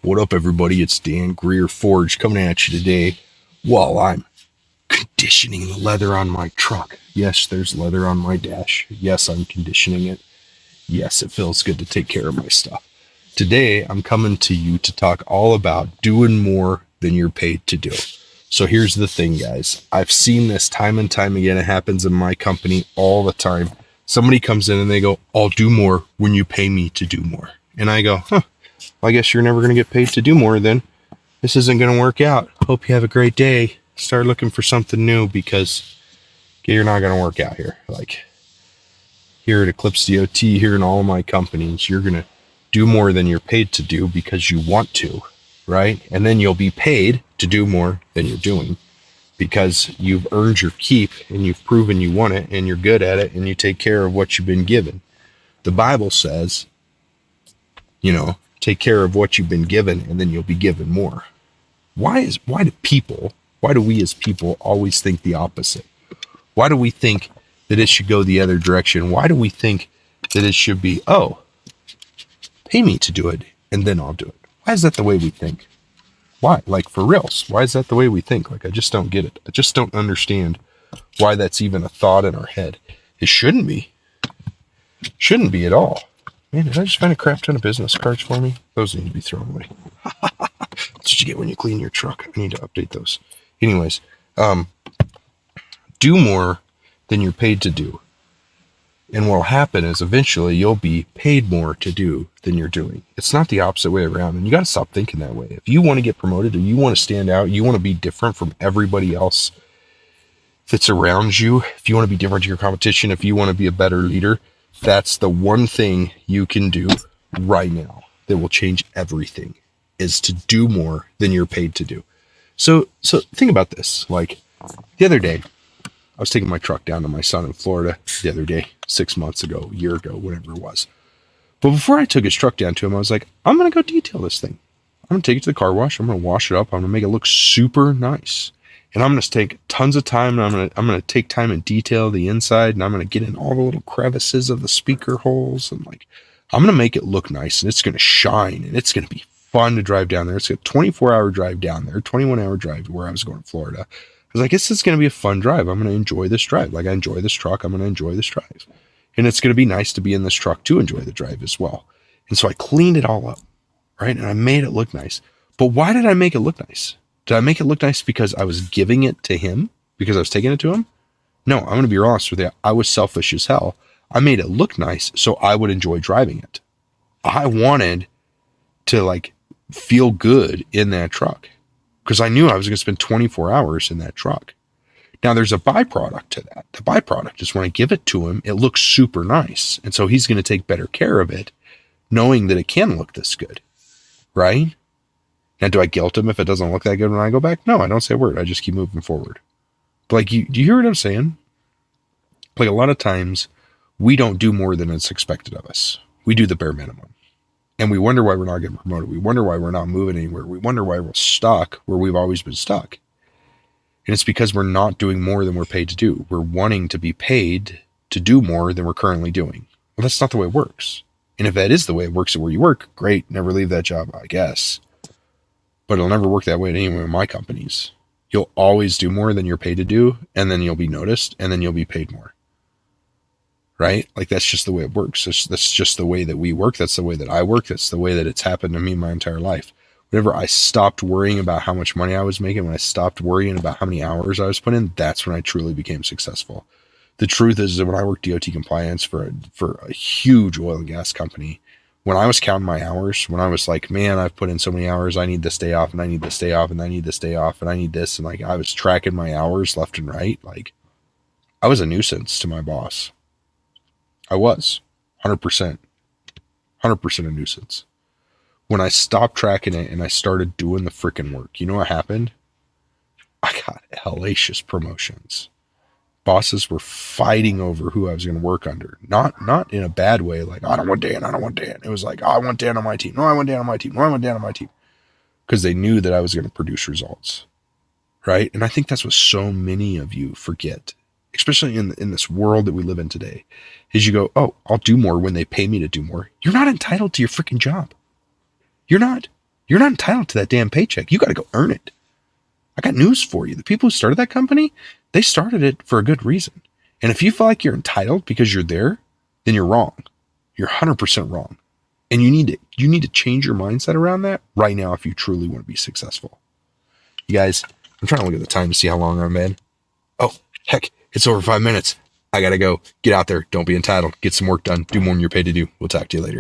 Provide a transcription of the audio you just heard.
What up, everybody? It's Dan Greer Forge coming at you today while I'm conditioning the leather on my truck. Yes, there's leather on my dash. Yes, I'm conditioning it. Yes, it feels good to take care of my stuff. Today, I'm coming to you to talk all about doing more than you're paid to do. So here's the thing, guys. I've seen this time and time again. It happens in my company all the time. Somebody comes in and they go, I'll do more when you pay me to do more. And I go, I guess you're never going to get paid to do more then. This isn't going to work out. Hope you have a great day. Start looking for something new because you're not going to work out here. Like here at Eclipse DOT, here in all of my companies, you're going to do more than you're paid to do because you want to, right? And then you'll be paid to do more than you're doing because you've earned your keep and you've proven you want it and you're good at it and you take care of what you've been given. The Bible says, take care of what you've been given and then you'll be given more. Why do we as people always think the opposite? Why do we think that it should go the other direction? Why do we think that it should be, pay me to do it and then I'll do it? Why is that the way we think? Why? Like, for reals, why is that the way we think? Like, I just don't get it. I just don't understand why that's even a thought in our head. It shouldn't be. Shouldn't be at all. Man, did I just find a crap ton of business cards for me? Those need to be thrown away. That's what you get when you clean your truck. I need to update those. Anyways, do more than you're paid to do. And what'll happen is eventually you'll be paid more to do than you're doing. It's not the opposite way around. And you got to stop thinking that way. If you want to get promoted or you want to stand out, you want to be different from everybody else that's around you, if you want to be different to your competition, if you want to be a better leader, that's the one thing you can do right now that will change everything, is to do more than you're paid to do. So think about this. Like the other day, I was taking my truck down to my son in Florida the other day, 6 months ago, a year ago, whatever it was. But before I took his truck down to him, I was like, I'm going to go detail this thing. I'm going to take it to the car wash. I'm going to wash it up. I'm going to make it look super nice. And I'm going to take tons of time, and I'm going to take time and detail the inside, and I'm going to get in all the little crevices of the speaker holes, and I'm going to make it look nice, and it's going to shine, and it's going to be fun to drive down there. It's a 24-hour drive down there, 21-hour drive to where I was going to Florida. I was like, this is going to be a fun drive. I'm going to enjoy this drive. Like, I enjoy this truck. I'm going to enjoy this drive. And it's going to be nice to be in this truck to enjoy the drive as well. And so I cleaned it all up, right? And I made it look nice. But why did I make it look nice? Did I make it look nice because I was giving it to him? Because I was taking it to him? No, I'm going to be honest with you. I was selfish as hell. I made it look nice so I would enjoy driving it. I wanted to feel good in that truck because I knew I was going to spend 24 hours in that truck. Now there's a byproduct to that. The byproduct is when I give it to him, it looks super nice. And so he's going to take better care of it, knowing that it can look this good, right? Now, do I guilt him if it doesn't look that good when I go back? No, I don't say a word. I just keep moving forward. But do you hear what I'm saying? Like, a lot of times we don't do more than is expected of us. We do the bare minimum. And we wonder why we're not getting promoted. We wonder why we're not moving anywhere. We wonder why we're stuck where we've always been stuck. And it's because we're not doing more than we're paid to do. We're wanting to be paid to do more than we're currently doing. Well, that's not the way it works. And if that is the way it works at where you work, great. Never leave that job, I guess. But it'll never work that way at any one of my companies. You'll always do more than you're paid to do, and then you'll be noticed, and then you'll be paid more. Right? Like, that's just the way it works. That's just the way that we work. That's the way that I work. That's the way that it's happened to me my entire life. Whenever I stopped worrying about how much money I was making, when I stopped worrying about how many hours I was putting in, that's when I truly became successful. The truth is that when I worked DOT compliance for a huge oil and gas company, when I was counting my hours, when I was like, man, I've put in so many hours, I need this day off, and I need this day off, and I need this day off, and I need this, and I was tracking my hours left and right, I was a nuisance to my boss. I was 100% a nuisance. When I stopped tracking it and I started doing the freaking work, you know what happened? I got hellacious promotions. Bosses were fighting over who I was going to work under. Not in a bad way, like, I don't want Dan. It was like, I want Dan on my team. No, I want Dan on my team. No, I want Dan on my team. Because they knew that I was going to produce results. Right? And I think that's what so many of you forget, especially in this world that we live in today, is you go, oh, I'll do more when they pay me to do more. You're not entitled to your freaking job. You're not. You're not entitled to that damn paycheck. You got to go earn it. I got news for you. The people who started that company, they started it for a good reason. And if you feel like you're entitled because you're there, then you're wrong. You're 100% wrong. And you need to change your mindset around that right now if you truly want to be successful. You guys, I'm trying to look at the time to see how long I'm in. Oh, heck, it's over 5 minutes. I got to go. Get out there. Don't be entitled. Get some work done. Do more than you're paid to do. We'll talk to you later.